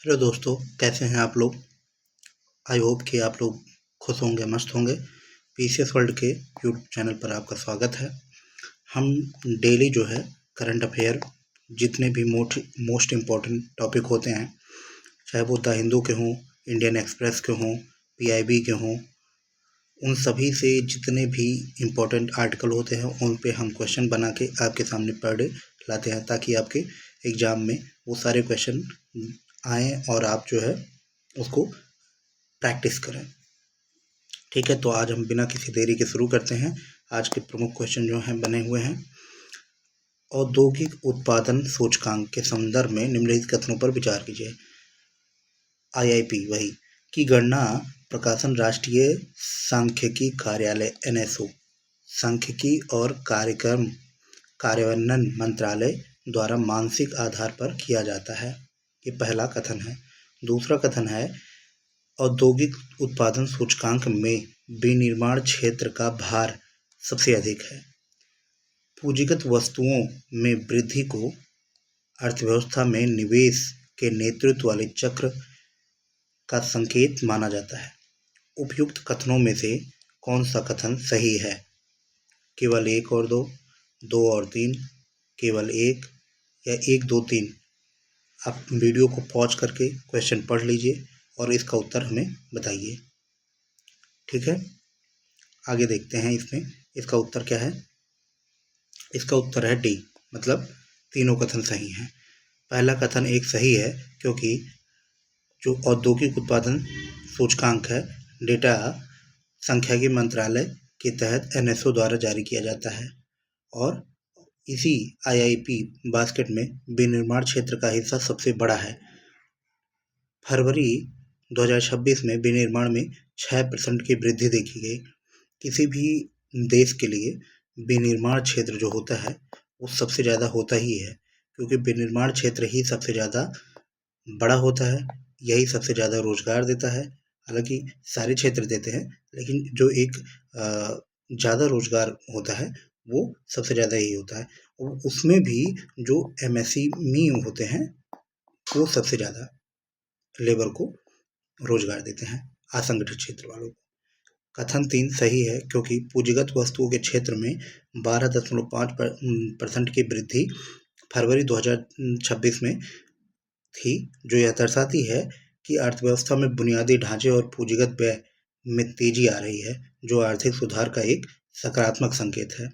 Hello दोस्तों, कैसे हैं आप लोग। आई होप कि आप लोग खुश होंगे, मस्त होंगे। पीसीएस वर्ल्ड के यूट्यूब चैनल पर आपका स्वागत है। हम डेली जो है करंट अफेयर, जितने भी मोस्ट इम्पोर्टेंट टॉपिक होते हैं, चाहे वो द हिंदू के हों, इंडियन एक्सप्रेस के हों, पीआईबी के हों, उन सभी से जितने भी इम्पोर्टेंट आर्टिकल होते हैं उन पे हम क्वेश्चन बना के आपके सामने पर डे लाते हैं, ताकि आपके एग्ज़ाम में वो सारे क्वेश्चन आएँ और आप जो है उसको प्रैक्टिस करें। ठीक है, तो आज हम बिना किसी देरी के शुरू करते हैं। आज के प्रमुख क्वेश्चन जो हैं बने हुए हैं। औद्योगिक उत्पादन सूचकांक के संदर्भ में निम्नलिखित कथनों पर विचार कीजिए। आईआईपी वही की गणना प्रकाशन राष्ट्रीय सांख्यिकी कार्यालय एनएसओ, सांख्यिकी और कार्यक्रम कार्यान्वयन मंत्रालय द्वारा मानसिक आधार पर किया जाता है। ये पहला कथन है। दूसरा कथन है, औद्योगिक उत्पादन सूचकांक में विनिर्माण क्षेत्र का भार सबसे अधिक है। पूंजीगत वस्तुओं में वृद्धि को अर्थव्यवस्था में निवेश के नेतृत्व वाले चक्र का संकेत माना जाता है। उपयुक्त कथनों में से कौन सा कथन सही है? केवल एक और दो, दो और तीन, केवल एक, या एक दो तीन? आप वीडियो को पॉज करके क्वेश्चन पढ़ लीजिए और इसका उत्तर हमें बताइए। ठीक है, आगे देखते हैं। इसमें इसका उत्तर क्या है? इसका उत्तर है डी, मतलब तीनों कथन सही हैं। पहला कथन एक सही है, क्योंकि जो औद्योगिक उत्पादन सूचकांक है, डेटा सांख्यिकी मंत्रालय के तहत एनएसओ द्वारा जारी किया जाता है, और इसी आईआईपी बास्केट में विनिर्माण क्षेत्र का हिस्सा सबसे बड़ा है। फरवरी 2026 में विनिर्माण में 6% की वृद्धि देखी गई। किसी भी देश के लिए विनिर्माण क्षेत्र जो होता है वो सबसे ज़्यादा होता ही है, क्योंकि विनिर्माण क्षेत्र ही सबसे ज़्यादा बड़ा होता है, यही सबसे ज़्यादा रोजगार देता है। हालांकि सारे क्षेत्र देते हैं, लेकिन जो एक ज़्यादा रोजगार होता है वो सबसे ज़्यादा यही होता है। और उसमें भी जो एमएसएमई होते हैं वो सबसे ज़्यादा लेबर को रोजगार देते हैं, असंगठित क्षेत्र वालों को। कथन तीन सही है, क्योंकि पूंजीगत वस्तुओं के क्षेत्र में 12.5% की वृद्धि फरवरी 2026 में थी, जो यह दर्शाती है कि अर्थव्यवस्था में बुनियादी ढांचे और पूंजीगत व्यय में तेजी आ रही है, जो आर्थिक सुधार का एक सकारात्मक संकेत है।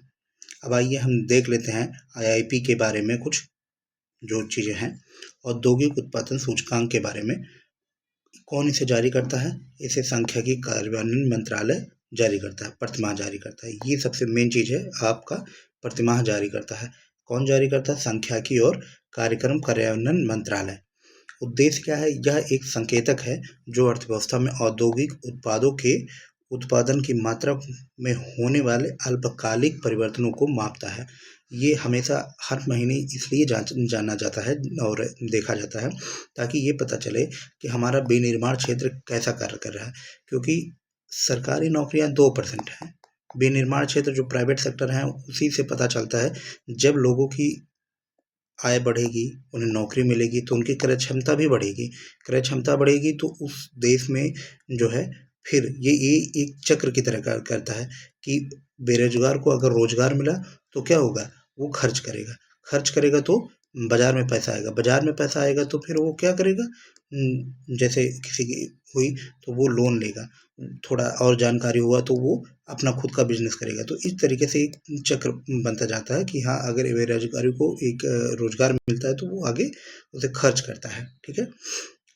अब आइए हम देख लेते हैं आईआईपी के बारे में कुछ जो चीज़ें हैं। औद्योगिक उत्पादन सूचकांक के बारे में कौन इसे जारी करता है? इसे सांख्यिकी कार्यान्वयन मंत्रालय जारी करता है, प्रतिमाह जारी करता है। ये सबसे मेन चीज़ है, आपका प्रतिमाह जारी करता है। कौन जारी करता है? सांख्यिकी और कार्यक्रम कार्यान्वयन मंत्रालय। उद्देश्य क्या है? यह एक संकेतक है जो अर्थव्यवस्था में औद्योगिक उत्पादों के उत्पादन की मात्रा में होने वाले अल्पकालिक परिवर्तनों को मापता है। ये हमेशा हर महीने इसलिए जाना जाता है और देखा जाता है, ताकि ये पता चले कि हमारा विनिर्माण क्षेत्र कैसा कार्य कर रहा है। क्योंकि सरकारी नौकरियां 2% हैं, विनिर्माण क्षेत्र जो प्राइवेट सेक्टर है उसी से पता चलता है। जब लोगों की आय बढ़ेगी, उन्हें नौकरी मिलेगी, तो उनकी क्रय क्षमता भी बढ़ेगी। क्रय क्षमता बढ़ेगी तो उस देश में जो है फिर ये एक चक्र की तरह कार्य करता है कि बेरोजगार को अगर रोजगार मिला तो क्या होगा? वो खर्च करेगा, खर्च करेगा तो बाजार में पैसा आएगा, बाजार में पैसा आएगा तो फिर वो क्या करेगा? जैसे किसी की हुई तो वो लोन लेगा, थोड़ा और जानकारी हुआ तो वो अपना खुद का बिजनेस करेगा। तो इस तरीके से एक चक्र बनता जाता है कि हाँ, अगर बेरोजगारी को एक रोजगार मिलता है तो वो आगे उसे खर्च करता है। ठीक है,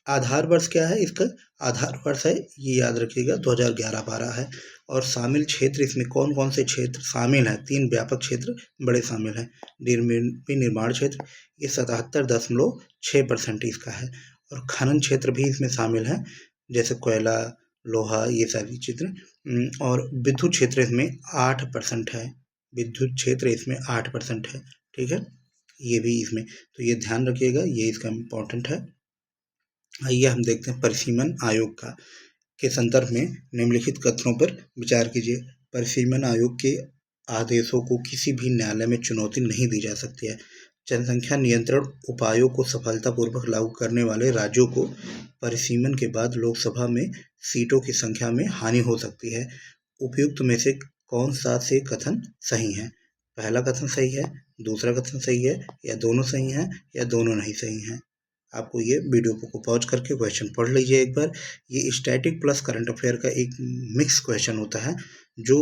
आधार वर्ष क्या है इसका? आधार वर्ष है, ये याद रखिएगा, 2011-12 है। और शामिल क्षेत्र इसमें कौन कौन से क्षेत्र शामिल हैं? 3 व्यापक क्षेत्र बड़े शामिल हैं। विनिर्माण क्षेत्र, ये 77.6% इसका है। और खनन क्षेत्र भी इसमें शामिल है, जैसे कोयला, लोहा, ये सारी चित्र। और विद्युत क्षेत्र इसमें 8% है, विद्युत क्षेत्र इसमें 8% है। ठीक है, ये भी इसमें, तो ये ध्यान रखिएगा, ये इसका इम्पोर्टेंट है। आइए हम देखते हैं परिसीमन आयोग का के संदर्भ में निम्नलिखित कथनों पर विचार कीजिए। परिसीमन आयोग के आदेशों को किसी भी न्यायालय में चुनौती नहीं दी जा सकती है। जनसंख्या नियंत्रण उपायों को सफलतापूर्वक लागू करने वाले राज्यों को परिसीमन के बाद लोकसभा में सीटों की संख्या में हानि हो सकती है। उपयुक्त में से कौन सा से कथन सही है? पहला कथन सही है, दूसरा कथन सही है, या दोनों सही हैं, या दोनों नहीं सही हैं? आपको ये वीडियो को पॉज करके क्वेश्चन पढ़ लीजिए एक बार। ये स्टैटिक प्लस करंट अफेयर का एक मिक्स क्वेश्चन होता है जो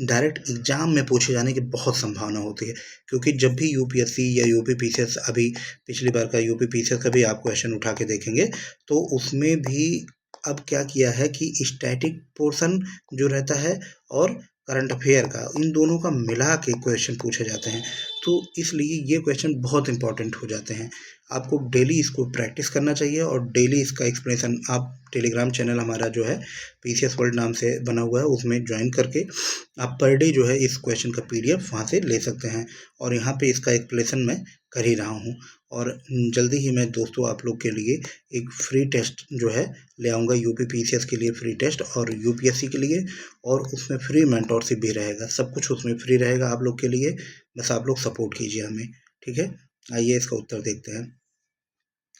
डायरेक्ट एग्जाम में पूछे जाने की बहुत संभावना होती है, क्योंकि जब भी यूपीएससी या यूपी पीसीएस, अभी पिछली बार का यूपी पीसीएस का भी आप क्वेश्चन उठा के देखेंगे तो उसमें भी अब क्या किया है कि स्टैटिक पोर्शन जो रहता है और करंट अफेयर का, इन दोनों का मिला के क्वेश्चन पूछे जाते हैं। तो इसलिए ये क्वेश्चन बहुत इंपॉर्टेंट हो जाते हैं। आपको डेली इसको प्रैक्टिस करना चाहिए और डेली इसका एक्सप्लेनेशन आप टेलीग्राम चैनल हमारा जो है पीसीएस वर्ल्ड नाम से बना हुआ है, उसमें ज्वाइन करके आप पर डे जो है इस क्वेश्चन का पीडीएफ वहाँ से ले सकते हैं। और यहाँ पे इसका एक्सप्लेनेशन मैं कर ही रहा हूँ। और जल्दी ही मैं दोस्तों आप लोग के लिए एक फ्री टेस्ट जो है ले आऊँगा, यूपी पीसीएस के लिए फ्री टेस्ट और यूपीएससी के लिए, और उसमें फ्री मेंटोरशिप भी रहेगा। सब कुछ उसमें फ्री रहेगा आप लोग के लिए, बस आप लोग सपोर्ट कीजिए हमें, ठीक है। आइए इसका उत्तर देखते हैं।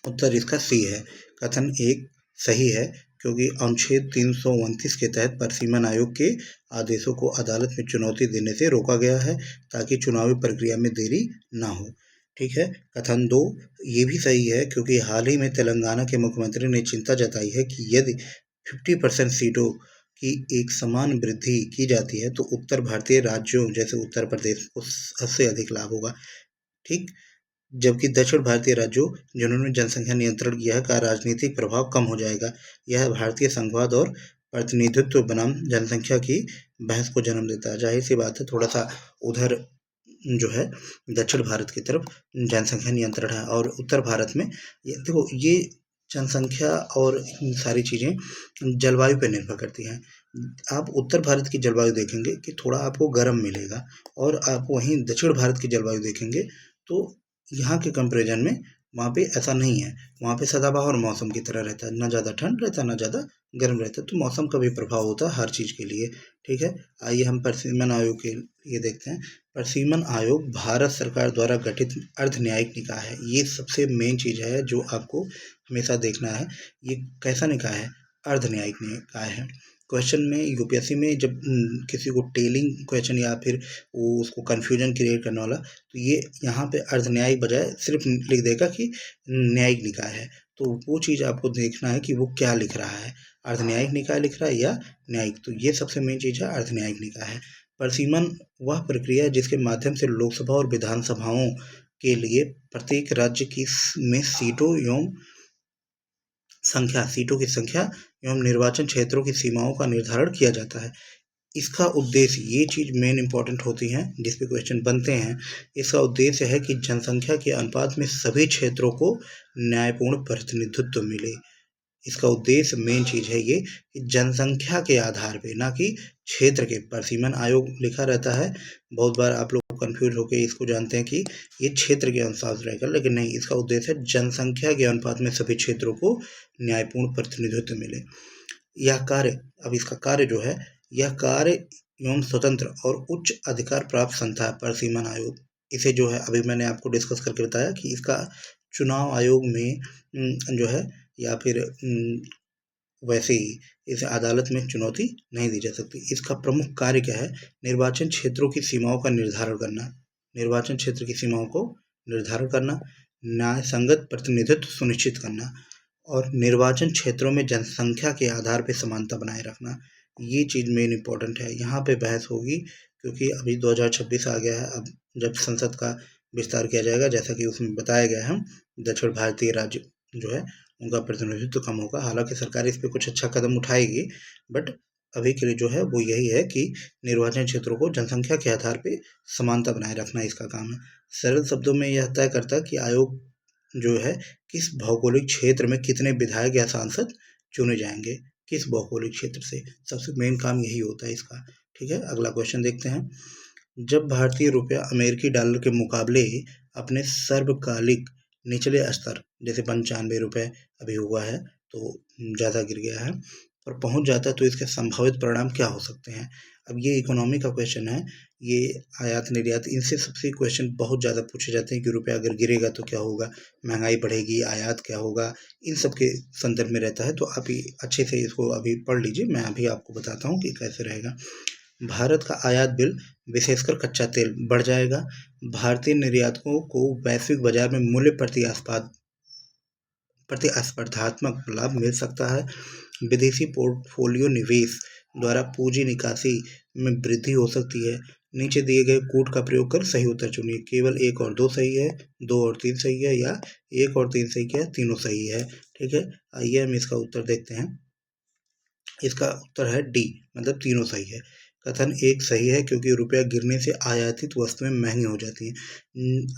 उत्तर इसका सी है। कथन एक सही है, क्योंकि अनुच्छेद 329 के तहत परिसीमन आयोग के आदेशों को अदालत में चुनौती देने से रोका गया है ताकि चुनावी प्रक्रिया में देरी ना हो, ठीक है। कथन दो ये भी सही है, क्योंकि हाल ही में तेलंगाना के मुख्यमंत्री ने चिंता जताई है कि यदि 50% सीटों की एक समान वृद्धि की जाती है तो उत्तर भारतीय राज्यों जैसे उत्तर प्रदेश को सबसे अधिक लाभ होगा, ठीक। जबकि दक्षिण भारतीय राज्यों जिन्होंने जनसंख्या नियंत्रण किया है का राजनीतिक प्रभाव कम हो जाएगा। यह भारतीय संघवाद और प्रतिनिधित्व बनाम जनसंख्या की बहस को जन्म देता है। जाहिर सी बात है, थोड़ा सा उधर जो है दक्षिण भारत की तरफ जनसंख्या नियंत्रण है, और उत्तर भारत में ये देखो, ये जनसंख्या और सारी चीज़ें जलवायु पर निर्भर करती हैं। आप उत्तर भारत की जलवायु देखेंगे कि थोड़ा आपको गर्म मिलेगा, और आप वहीं दक्षिण भारत की जलवायु देखेंगे तो यहाँ के कंपैरिजन में वहाँ पे ऐसा नहीं है। वहाँ पे सदाबहार मौसम की तरह रहता है, ना ज़्यादा ठंड रहता है ना ज़्यादा गर्म रहता है, तो मौसम का भी प्रभाव होता है हर चीज़ के लिए, ठीक है। आइए हम परिसीमन आयोग के ये देखते हैं। परिसीमन आयोग भारत सरकार द्वारा गठित अर्ध न्यायिक निकाय है। ये सबसे मेन चीज़ है जो आपको हमेशा देखना है, ये कैसा निकाय है? अर्ध न्यायिक निकाय है। क्वेश्चन में यूपीएससी में जब किसी को टेलिंग क्वेश्चन या फिर वो उसको कन्फ्यूजन क्रिएट करने वाला, तो ये यहाँ पे अर्ध न्यायिक बजाय सिर्फ लिख देगा कि न्यायिक निकाय है। तो वो चीज़ आपको देखना है कि वो क्या लिख रहा है, अर्ध न्यायिक निकाय लिख रहा है या न्यायिक। तो ये सबसे मेन चीज़ है, अर्ध न्यायिक निकाय है। परिसीमन वह प्रक्रिया है जिसके माध्यम से लोकसभा और विधानसभाओं के लिए प्रत्येक राज्य की में सीटों की संख्या एवं निर्वाचन क्षेत्रों की सीमाओं का निर्धारण किया जाता है। इसका उद्देश्य, ये चीज़ मेन इंपॉर्टेंट होती हैं जिस पे क्वेश्चन बनते हैं। इसका उद्देश्य है कि जनसंख्या के अनुपात में सभी क्षेत्रों को न्यायपूर्ण प्रतिनिधित्व मिले। इसका उद्देश्य मेन चीज़ है ये कि जनसंख्या के आधार पे, ना कि क्षेत्र के। परिसीमन आयोग लिखा रहता है, बहुत बार आप लोग कंफ्यूज होकर इसको जानते हैं कि ये क्षेत्र के अनुसार रहेगा, लेकिन नहीं, इसका उद्देश्य है जनसंख्या के अनुपात में सभी क्षेत्रों को न्यायपूर्ण प्रतिनिधित्व मिले। यह कार्य, अब इसका कार्य जो है, यह कार्य एवं स्वतंत्र और उच्च अधिकार प्राप्त संस्था है परिसीमन आयोग। इसे जो है अभी मैंने आपको डिस्कस करके बताया कि इसका चुनाव आयोग में जो है या फिर वैसे ही इसे अदालत में चुनौती नहीं दी जा सकती। इसका प्रमुख कार्य क्या है? निर्वाचन क्षेत्रों की सीमाओं का निर्धारण करना, निर्वाचन क्षेत्र की सीमाओं को निर्धारण करना, न्याय संगत प्रतिनिधित्व सुनिश्चित करना, और निर्वाचन क्षेत्रों में जनसंख्या के आधार पर समानता बनाए रखना। ये चीज़ मेन इम्पोर्टेंट है, यहाँ पे बहस होगी, क्योंकि अभी 2026 आ गया है। अब जब संसद का विस्तार किया जाएगा, जैसा कि उसमें बताया गया है, दक्षिण भारतीय राज्य जो है उनका प्रतिनिधित्व कम होगा। हालांकि सरकार इस पे कुछ अच्छा कदम उठाएगी, बट अभी के लिए जो है वो यही है कि निर्वाचन क्षेत्रों को जनसंख्या के आधार पे समानता बनाए रखना इसका काम है। सरल शब्दों में यह तय करता है कि आयोग जो है किस भौगोलिक क्षेत्र में कितने विधायक या सांसद चुने जाएंगे, किस भौगोलिक क्षेत्र से, सबसे मेन काम यही होता है इसका, ठीक है। अगला क्वेश्चन देखते हैं। जब भारतीय रुपया अमेरिकी डॉलर के मुकाबले अपने सर्वकालिक निचले स्तर, जैसे 95 रुपये अभी हुआ है तो ज़्यादा गिर गया है, और पहुंच जाता है, तो इसके संभावित परिणाम क्या हो सकते हैं? अब ये इकोनॉमी का क्वेश्चन है, ये आयात निर्यात इनसे सबसे क्वेश्चन बहुत ज़्यादा पूछे जाते हैं कि रुपया अगर गिरेगा तो क्या होगा, महंगाई बढ़ेगी, आयात क्या होगा, इन सब के संदर्भ में रहता है। तो आप अच्छे से इसको अभी पढ़ लीजिए, मैं अभी आपको बताता हूँ कि कैसे रहेगा। भारत का आयात बिल विशेषकर कच्चा तेल बढ़ जाएगा। भारतीय निर्यातकों को वैश्विक बाजार में मूल्य प्रतिस्पर्धात्मक लाभ मिल सकता है। विदेशी पोर्टफोलियो निवेश द्वारा पूंजी निकासी में वृद्धि हो सकती है। नीचे दिए गए कोड का प्रयोग कर सही उत्तर चुनिए। केवल 1 और 2 सही है, 2 और 3 सही है, या 1 और 3 सही है, तीनों सही है। ठीक है, आइए हम इसका उत्तर देखते हैं। इसका उत्तर है डी, मतलब तीनों सही है। कथन 1 सही है क्योंकि रुपया गिरने से आयातित वस्तुएं महंगी हो जाती हैं।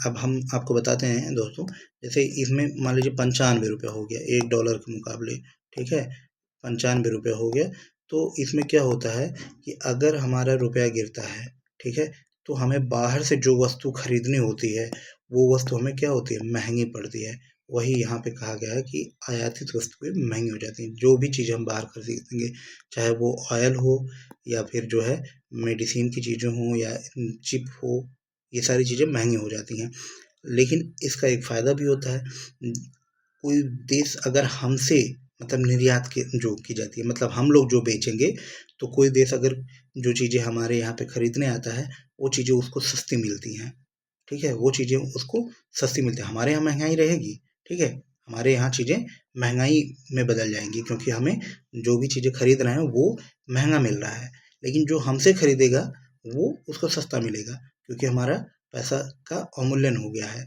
अब हम आपको बताते हैं दोस्तों, जैसे इसमें मान लीजिए 95 रुपया हो गया $1 के मुकाबले, ठीक है, 95 रुपया हो गया। तो इसमें क्या होता है कि अगर हमारा रुपया गिरता है, ठीक है, तो हमें बाहर से जो वस्तु खरीदनी होती है वो वस्तु हमें क्या होती है, महंगी पड़ती है। वही यहाँ पे कहा गया है कि आयातित वस्तुएं महंगी हो जाती हैं। जो भी चीज़ हम बाहर खरीदेंगे, चाहे वो ऑयल हो या फिर जो है मेडिसिन की चीज़ें हों या चिप हो, ये सारी चीज़ें महंगी हो जाती हैं। लेकिन इसका एक फ़ायदा भी होता है। कोई देश अगर हमसे, मतलब निर्यात के जो की जाती है, मतलब हम लोग जो बेचेंगे, तो कोई देश अगर जो चीज़ें हमारे यहाँ पे खरीदने आता है वो चीज़ें उसको सस्ती मिलती हैं। ठीक है, वो चीज़ें उसको सस्ती मिलती है। हमारे यहाँ महंगाई रहेगी, ठीक है, हमारे यहाँ चीज़ें महंगाई में बदल जाएंगी क्योंकि हमें जो भी चीज़ें खरीद रहे हैं वो महंगा मिल रहा है। लेकिन जो हमसे खरीदेगा वो उसको सस्ता मिलेगा क्योंकि हमारा पैसा का अवमूल्यन हो गया है।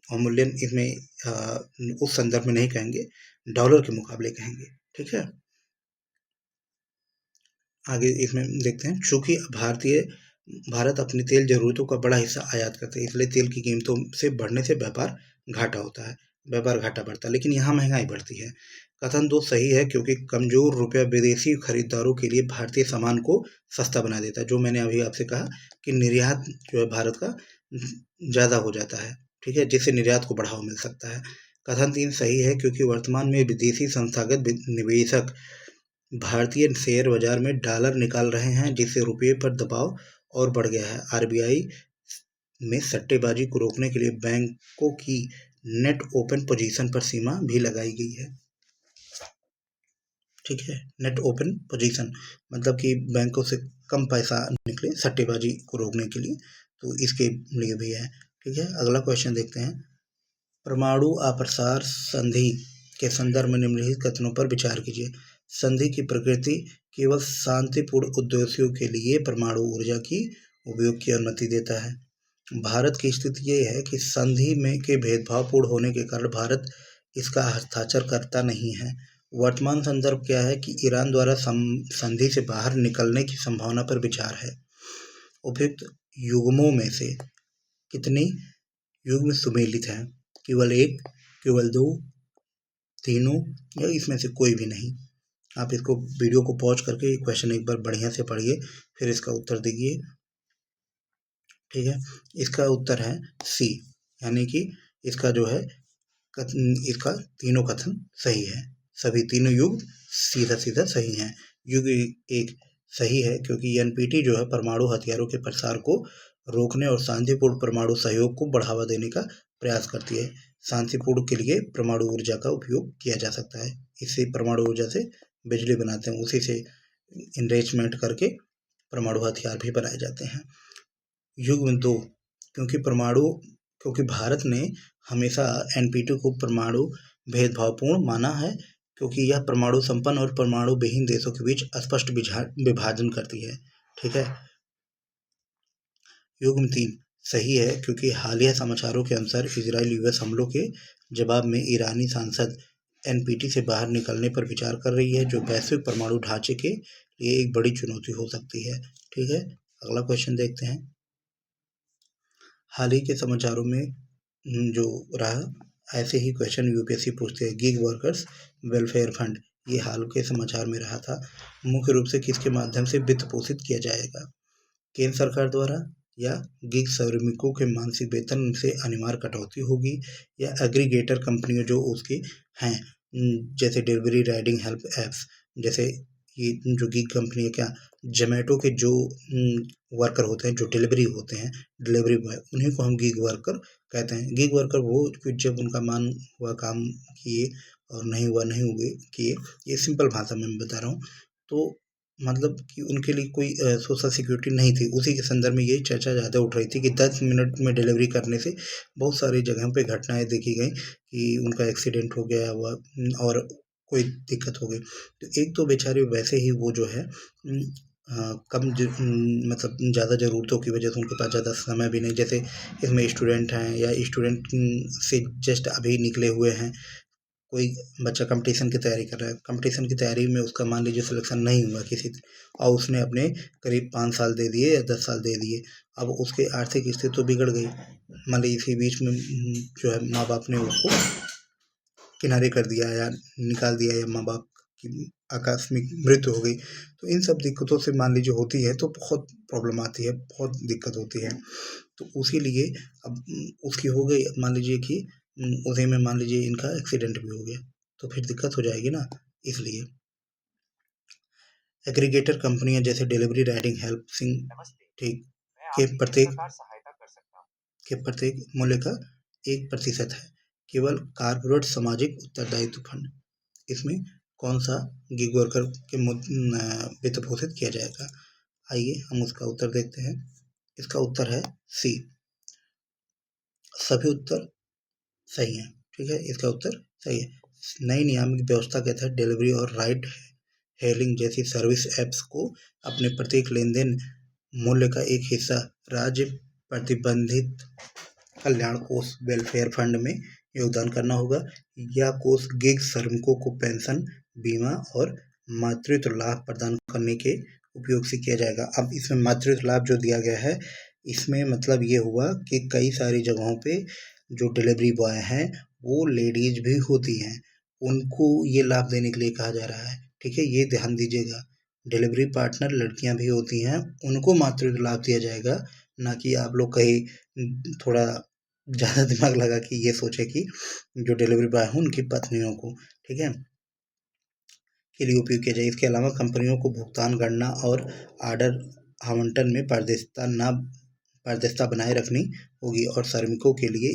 अवमूल्यन इसमें उस संदर्भ में नहीं कहेंगे, डॉलर के मुकाबले कहेंगे। ठीक है, आगे इसमें देखते हैं। चूंकि भारत अपनी तेल जरूरतों का बड़ा हिस्सा आयात करता है, इसलिए तेल की कीमतों से बढ़ने से व्यापार घाटा होता है, व्यापार घाटा बढ़ता है, लेकिन यहाँ महंगाई बढ़ती है। कथन 2 सही है क्योंकि कमजोर रुपया विदेशी खरीदारों के लिए भारतीय सामान को सस्ता बना देता है। जो मैंने अभी आपसे कहा कि निर्यात जो है भारत का ज़्यादा हो जाता है, ठीक है, जिससे निर्यात को बढ़ावा मिल सकता है। कथन 3 सही है क्योंकि वर्तमान में विदेशी संस्थागत निवेशक भारतीय शेयर बाजार में डॉलर निकाल रहे हैं, जिससे रुपये पर दबाव और बढ़ गया है। आरबीआई में सट्टेबाजी को रोकने के लिए बैंकों की नेट ओपन पोजीशन पर सीमा भी लगाई गई है। ठीक है, नेट ओपन पोजीशन मतलब कि बैंकों से कम पैसा निकले सट्टेबाजी को रोकने के लिए, तो इसके लिए भी है। ठीक है, अगला क्वेश्चन देखते हैं। परमाणु अप्रसार संधि के संदर्भ में निम्नलिखित कथनों पर विचार कीजिए। संधि की प्रकृति केवल शांतिपूर्ण उद्देश्यों के लिए परमाणु ऊर्जा की उपयोग की अनुमति देता है। भारत की स्थिति ये है कि संधि में के भेदभावपूर्ण होने के कारण भारत इसका हस्ताक्षर करता नहीं है। वर्तमान संदर्भ क्या है कि ईरान द्वारा संधि से बाहर निकलने की संभावना पर विचार है। उपयुक्त युग्मों में से कितनी युग्म सुमेलित हैं? केवल 1, केवल 2, तीनों, या इसमें से कोई भी नहीं। आप इसको वीडियो को पॉज करके क्वेश्चन एक बार बढ़िया से पढ़िए, फिर इसका उत्तर दीजिए। ठीक है, इसका उत्तर है सी, यानी कि इसका जो है इसका तीनों कथन सही है। सभी तीनों युग सीधा सीधा सही हैं। युग एक सही है क्योंकि एनपीटी जो है परमाणु हथियारों के प्रसार को रोकने और शांतिपूर्ण परमाणु सहयोग को बढ़ावा देने का प्रयास करती है। शांतिपूर्ण के लिए परमाणु ऊर्जा का उपयोग किया जा सकता है। इससे परमाणु ऊर्जा से बिजली बनाते हैं, उसी से इनरेचमेंट करके परमाणु हथियार भी बनाए जाते हैं। युग्म 2 क्योंकि भारत ने हमेशा एनपीटी को परमाणु भेदभावपूर्ण माना है क्योंकि यह परमाणु संपन्न और परमाणु विहीन देशों के बीच स्पष्ट विभाजन करती है। ठीक है, युग्म 3 सही है क्योंकि हालिया समाचारों के अनुसार इजराइल यूएस हमलों के जवाब में ईरानी सांसद एनपीटी से बाहर निकलने पर विचार कर रही है, जो वैश्विक परमाणु ढांचे के लिए एक बड़ी चुनौती हो सकती है। ठीक है, अगला क्वेश्चन देखते हैं। हाल ही के समाचारों में जो रहा, ऐसे ही क्वेश्चन यूपीएससी पूछते हैं। गिग वर्कर्स वेलफेयर फंड, ये हाल के समाचार में रहा था। मुख्य रूप से किसके माध्यम से वित्त पोषित किया जाएगा? केंद्र सरकार द्वारा, या गिग श्रमिकों के मानसिक वेतन से अनिवार्य कटौती होगी, या एग्रीगेटर कंपनियों जो उसकी हैं, जैसे डिलीवरी राइडिंग हेल्प ऐप्स, जैसे ये जो गीग कंपनी है क्या, जोमेटो के जो वर्कर होते हैं, जो डिलीवरी होते हैं, डिलीवरी बॉय, उन्हीं को हम गीग वर्कर कहते हैं। गीग वर्कर वो कि जब उनका मन हुआ काम किए और नहीं हुआ नहीं हुए किए, ये सिंपल भाषा में मैं बता रहा हूँ। तो मतलब कि उनके लिए कोई सोशल सिक्योरिटी नहीं थी। उसी के संदर्भ में यही चर्चा ज़्यादा उठ रही थी कि 10 मिनट में डिलीवरी करने से बहुत सारी जगहों पे घटनाएँ देखी गई कि उनका एक्सीडेंट हो गया हुआ और कोई दिक्कत हो गई। तो एक तो बेचारे वैसे ही वो जो है मतलब ज़्यादा ज़रूरतों की वजह से उनके पास ज़्यादा समय भी नहीं, जैसे इसमें स्टूडेंट हैं या स्टूडेंट से जस्ट अभी निकले हुए हैं, कोई बच्चा कंपटीशन की तैयारी कर रहा है, कंपटीशन की तैयारी में उसका मान लीजिए सिलेक्शन नहीं हुआ किसी, और उसने अपने करीब 5 साल दे दिए या 10 साल दे दिए, अब उसकी आर्थिक स्थिति तो बिगड़ गई। मान लीजिए इसी बीच में जो है माँ बाप ने उसको किनारे कर दिया या निकाल दिया या माँ बाप की आकस्मिक मृत्यु हो गई, तो इन सब दिक्कतों से मान लीजिए होती है तो बहुत प्रॉब्लम आती है, बहुत दिक्कत होती है। तो उसी लिए अब उसकी हो गई, मान लीजिए कि उसी में मान लीजिए इनका एक्सीडेंट भी हो गया, तो फिर दिक्कत हो जाएगी ना। इसलिए एग्रीगेटर कंपनियां जैसे डिलीवरी राइडिंग हेल्पिंग ठीक के प्रत्येक मूल्य का 1% है, केवल कारपोरेट सामाजिक उत्तरदायित्व फंड। इसमें कौन सा गिग वर्कर के वित्त पोषित किया जाएगा? आइए हम उसका उत्तर देखते हैं। इसका उत्तर है सी। सभी उत्तर सही है, ठीक है, इसका उत्तर सही है। नई नियामक व्यवस्था के तहत डिलीवरी और राइड हेलिंग जैसी सर्विस ऐप्स को अपने प्रत्येक लेनदेन मूल्य का एक हिस्सा राज्य प्रतिबंधित कल्याण कोष वेलफेयर फंड में योगदान करना होगा। यह कोष गिग श्रमिकों को पेंशन, बीमा और मातृत्व लाभ प्रदान करने के उपयोग से किया जाएगा। अब इसमें मातृत्व लाभ जो दिया गया है, इसमें मतलब ये हुआ कि कई सारी जगहों पे जो डिलीवरी बॉय हैं वो लेडीज भी होती हैं, उनको ये लाभ देने के लिए कहा जा रहा है, ठीक है, ये ध्यान दीजिएगा। डिलीवरी पार्टनर लड़कियां भी होती हैं, उनको मातृत्व लाभ दिया जाएगा, ना कि आप लोग कहीं थोड़ा ज़्यादा दिमाग लगा कि ये सोचे कि जो डिलीवरी बॉय हैं उनकी पत्नियों को, ठीक है, के लिए उपयोग किया जाए। इसके अलावा कंपनियों को भुगतान गणना और आर्डर आवंटन में पारदर्शिता बनाए रखनी होगी और श्रमिकों के लिए